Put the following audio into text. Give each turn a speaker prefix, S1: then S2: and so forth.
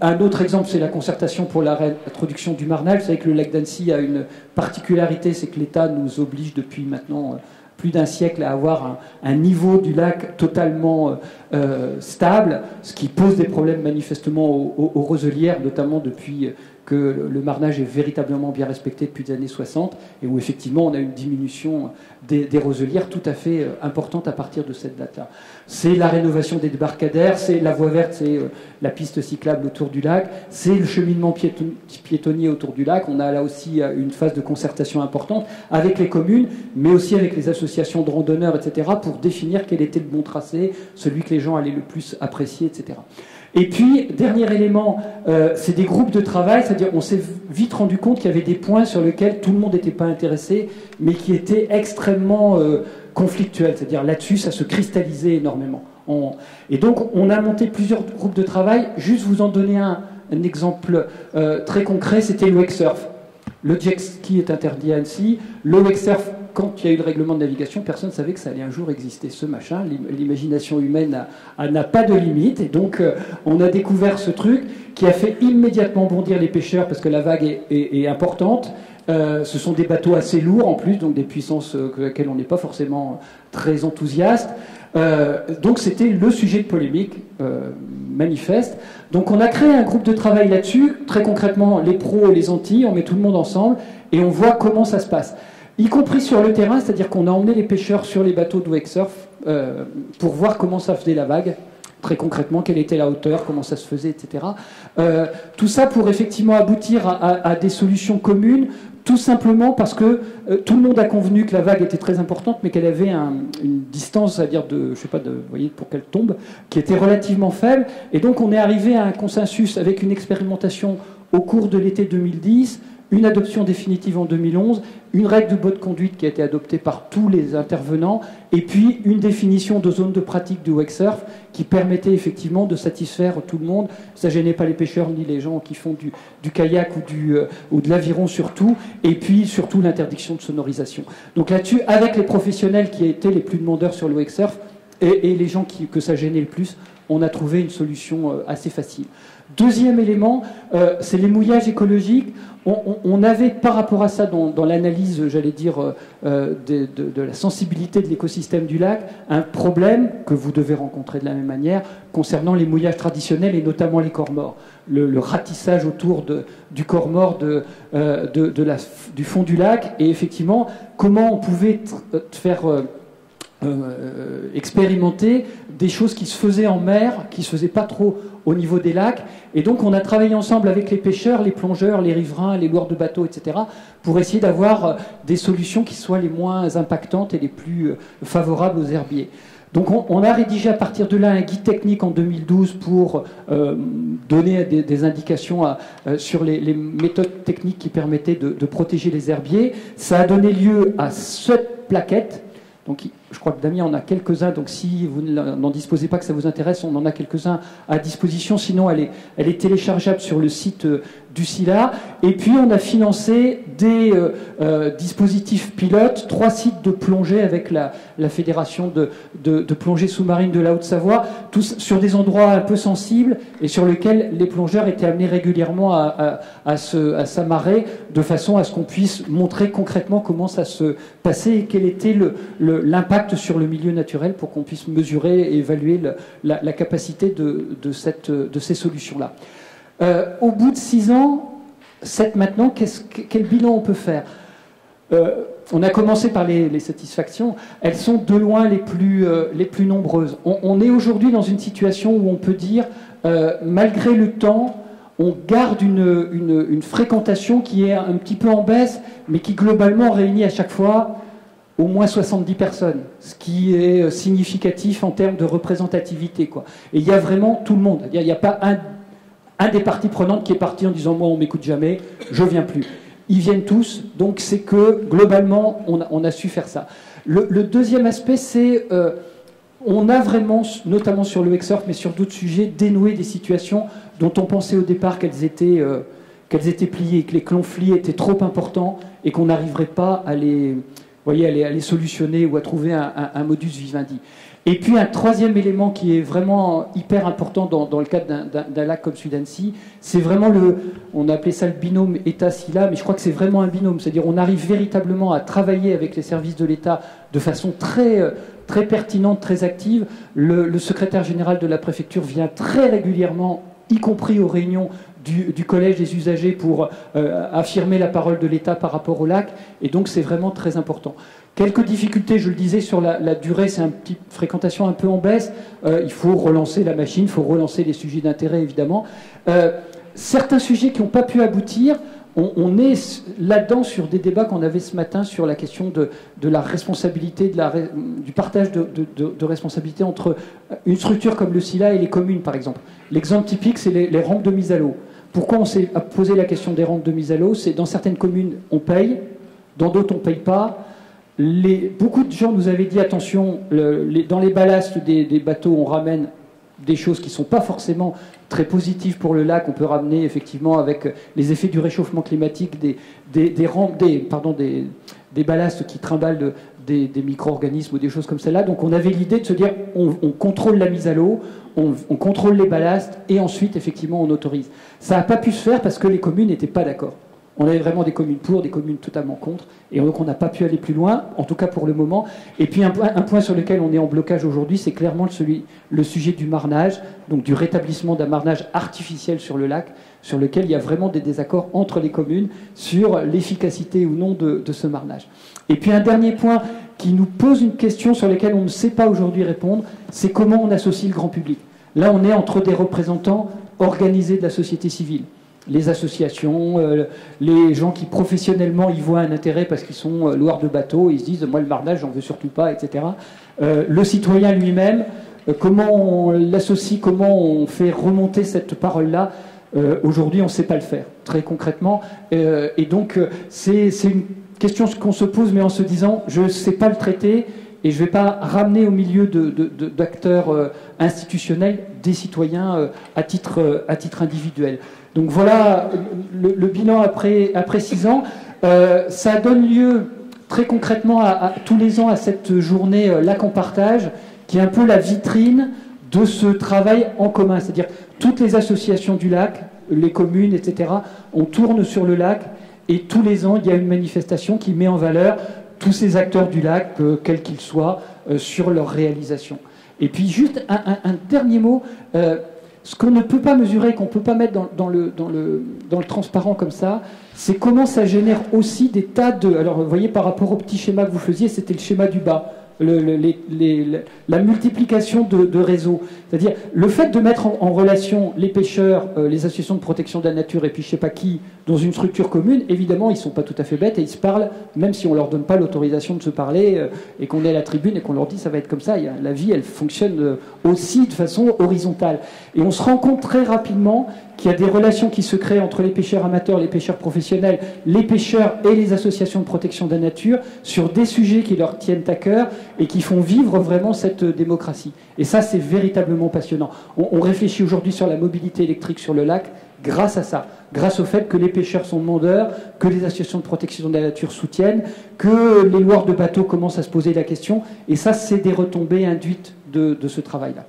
S1: Un autre exemple, c'est la concertation pour la réintroduction du marnage. Vous savez que le lac d'Annecy a une particularité, c'est que l'État nous oblige depuis maintenant plus d'un siècle à avoir un niveau du lac totalement stable, ce qui pose des problèmes manifestement aux roselières, notamment depuis que le marnage est véritablement bien respecté depuis les années 60, et où effectivement on a une diminution des roselières tout à fait importante à partir de cette date-là. C'est la rénovation des débarcadères, c'est la voie verte, c'est la piste cyclable autour du lac, c'est le cheminement piétonnier autour du lac. On a là aussi une phase de concertation importante avec les communes, mais aussi avec les associations de randonneurs, etc., pour définir quel était le bon tracé, celui que les gens allaient le plus apprécier, etc. Et puis, dernier élément, c'est des groupes de travail, c'est-à-dire on s'est vite rendu compte qu'il y avait des points sur lesquels tout le monde n'était pas intéressé, mais qui étaient extrêmement conflictuels, c'est-à-dire là-dessus, ça se cristallisait énormément. Et donc, on a monté plusieurs groupes de travail. Juste vous en donner un exemple très concret, c'était le wakesurf. Le jet ski est interdit à Annecy. Le wakesurf, quand il y a eu le règlement de navigation, personne ne savait que ça allait un jour exister, ce machin. L'imagination humaine n'a pas de limite. Et donc, on a découvert ce truc qui a fait immédiatement bondir les pêcheurs parce que la vague est importante. Ce sont des bateaux assez lourds en plus, donc des puissances auxquelles on n'est pas forcément très enthousiaste. Donc c'était le sujet de polémique manifeste. Donc on a créé un groupe de travail là-dessus, très concrètement les pros et les antis, on met tout le monde ensemble et on voit comment ça se passe. Y compris sur le terrain, c'est-à-dire qu'on a emmené les pêcheurs sur les bateaux de wakesurf pour voir comment ça faisait la vague, très concrètement, quelle était la hauteur, comment ça se faisait, etc. Tout ça pour effectivement aboutir à des solutions communes, tout simplement parce que tout le monde a convenu que la vague était très importante, mais qu'elle avait une distance, c'est-à-dire de, je sais pas, vous voyez, pour qu'elle tombe, qui était relativement faible. Et donc on est arrivé à un consensus avec une expérimentation au cours de l'été 2010, une adoption définitive en 2011, une règle de bonne conduite qui a été adoptée par tous les intervenants, et puis une définition de zone de pratique du wakesurf qui permettait effectivement de satisfaire tout le monde. Ça ne gênait pas les pêcheurs ni les gens qui font du kayak ou de l'aviron surtout, et puis surtout l'interdiction de sonorisation. Donc là-dessus, avec les professionnels qui étaient les plus demandeurs sur le wakesurf et les gens que ça gênait le plus, on a trouvé une solution assez facile. Deuxième élément, c'est les mouillages écologiques. On avait par rapport à ça, dans l'analyse, j'allais dire, de la sensibilité de l'écosystème du lac, un problème que vous devez rencontrer de la même manière concernant les mouillages traditionnels et notamment les corps morts. Le ratissage autour du corps mort du fond du lac, et effectivement, comment on pouvait faire expérimenter des choses qui se faisaient en mer, qui se faisaient pas trop au niveau des lacs. Et donc on a travaillé ensemble avec les pêcheurs, les plongeurs, les riverains, les loueurs de bateaux, etc., pour essayer d'avoir des solutions qui soient les moins impactantes et les plus favorables aux herbiers. Donc on a rédigé à partir de là un guide technique en 2012 pour donner des indications sur les méthodes techniques qui permettaient de protéger les herbiers. Ça a donné lieu à 7 plaquettes. Donc, je crois que Damien en a quelques-uns, donc si vous n'en disposez pas, que ça vous intéresse, on en a quelques-uns à disposition. Sinon, elle est téléchargeable sur le site du SILA. Et puis, on a financé des dispositifs pilotes, 3 sites de plongée avec la Fédération de plongée sous-marine de la Haute-Savoie, tous sur des endroits un peu sensibles et sur lesquels les plongeurs étaient amenés régulièrement à s'amarrer, de façon à ce qu'on puisse montrer concrètement comment ça se passait et quel était l'impact sur le milieu naturel, pour qu'on puisse mesurer et évaluer la capacité de ces solutions-là. Au bout de 6 ans, 7 maintenant, quel bilan on peut faire ? On a commencé par les satisfactions. Elles sont de loin les plus nombreuses. On est aujourd'hui dans une situation où on peut dire, malgré le temps, on garde une fréquentation qui est un petit peu en baisse, mais qui globalement réunit à chaque fois au moins 70 personnes, ce qui est significatif en termes de représentativité, quoi. Et il y a vraiment tout le monde. Il n'y a pas un des parties prenantes qui est parti en disant « moi, on ne m'écoute jamais, je ne viens plus ». Ils viennent tous, donc c'est que, globalement, on a su faire ça. Le deuxième aspect, c'est on a vraiment, notamment sur le wakesurf, mais sur d'autres sujets, dénoué des situations dont on pensait au départ qu'elles étaient pliées, que les conflits étaient trop importants et qu'on n'arriverait pas à les solutionner ou à trouver un modus vivendi. Et puis un troisième élément qui est vraiment hyper important dans le cadre d'un lac comme celui d'Annecy, c'est vraiment on a appelé ça le binôme État-SILA, mais je crois que c'est vraiment un binôme, c'est-à-dire on arrive véritablement à travailler avec les services de l'État de façon très pertinente, très active. Le secrétaire général de la préfecture vient très régulièrement, y compris aux réunions du collège des usagers, pour affirmer la parole de l'État par rapport au lac, et donc c'est vraiment très important. Quelques difficultés, je le disais, sur la durée, c'est une petite fréquentation un peu en baisse. Il faut relancer la machine, il faut relancer les sujets d'intérêt, évidemment. Certains sujets qui n'ont pas pu aboutir, on est là-dedans sur des débats qu'on avait ce matin sur la question de la responsabilité, du partage de responsabilité entre une structure comme le SILA et les communes, par exemple. L'exemple typique, c'est les rampes de mise à l'eau. Pourquoi on s'est posé la question des rampes de mise à l'eau? C'est dans certaines communes, on paye, dans d'autres, on ne paye pas. Beaucoup de gens nous avaient dit, attention, dans les ballasts des bateaux, on ramène des choses qui ne sont pas forcément très positives pour le lac. On peut ramener effectivement, avec les effets du réchauffement climatique, des ballasts qui trimballent des micro-organismes ou des choses comme celle-là. Donc on avait l'idée de se dire, on contrôle la mise à l'eau, on contrôle les ballasts, et ensuite, effectivement, on autorise. Ça n'a pas pu se faire parce que les communes n'étaient pas d'accord. On avait vraiment des communes pour, des communes totalement contre, et donc on n'a pas pu aller plus loin, en tout cas pour le moment. Et puis un point sur lequel on est en blocage aujourd'hui, c'est clairement le sujet du marnage, donc du rétablissement d'un marnage artificiel sur le lac, sur lequel il y a vraiment des désaccords entre les communes sur l'efficacité ou non de ce marnage. Et puis un dernier point qui nous pose une question sur laquelle on ne sait pas aujourd'hui répondre, c'est comment on associe le grand public. Là, on est entre des représentants organisés de la société civile. Les associations, les gens qui professionnellement y voient un intérêt parce qu'ils sont loueurs de bateaux, ils se disent « moi le marnage, j'en veux surtout pas », etc. Le citoyen lui-même, comment on l'associe, comment on fait remonter cette parole-là, aujourd'hui on ne sait pas le faire, très concrètement. Et donc c'est une question qu'on se pose, mais en se disant « je ne sais pas le traiter », et je ne vais pas ramener au milieu d'acteurs institutionnels des citoyens à titre individuel. Donc voilà le bilan après 6 ans. Ça donne lieu très concrètement tous les ans à cette journée Lac en partage, qui est un peu la vitrine de ce travail en commun. C'est-à-dire toutes les associations du lac, les communes, etc., on tourne sur le lac, et tous les ans, il y a une manifestation qui met en valeur tous ces acteurs du lac, quels qu'ils soient, sur leur réalisation. Et puis juste un dernier mot, ce qu'on ne peut pas mesurer, qu'on ne peut pas mettre dans le transparent comme ça, c'est comment ça génère aussi des tas de... Alors vous voyez, par rapport au petit schéma que vous faisiez, c'était le schéma du bas. La multiplication de réseaux. C'est-à-dire le fait de mettre en relation les pêcheurs, les associations de protection de la nature et puis je ne sais pas qui, dans une structure commune, évidemment ils ne sont pas tout à fait bêtes et ils se parlent, même si on ne leur donne pas l'autorisation de se parler et qu'on est à la tribune et qu'on leur dit ça va être comme ça. La vie, elle fonctionne aussi de façon horizontale. Et on se rend compte très rapidement qu'il y a des relations qui se créent entre les pêcheurs amateurs, les pêcheurs professionnels, les pêcheurs et les associations de protection de la nature sur des sujets qui leur tiennent à cœur et qui font vivre vraiment cette démocratie. Et ça, c'est véritablement passionnant. On réfléchit aujourd'hui sur la mobilité électrique sur le lac grâce à ça, grâce au fait que les pêcheurs sont demandeurs, que les associations de protection de la nature soutiennent, que les loueurs de bateaux commencent à se poser la question. Et ça, c'est des retombées induites de ce travail-là.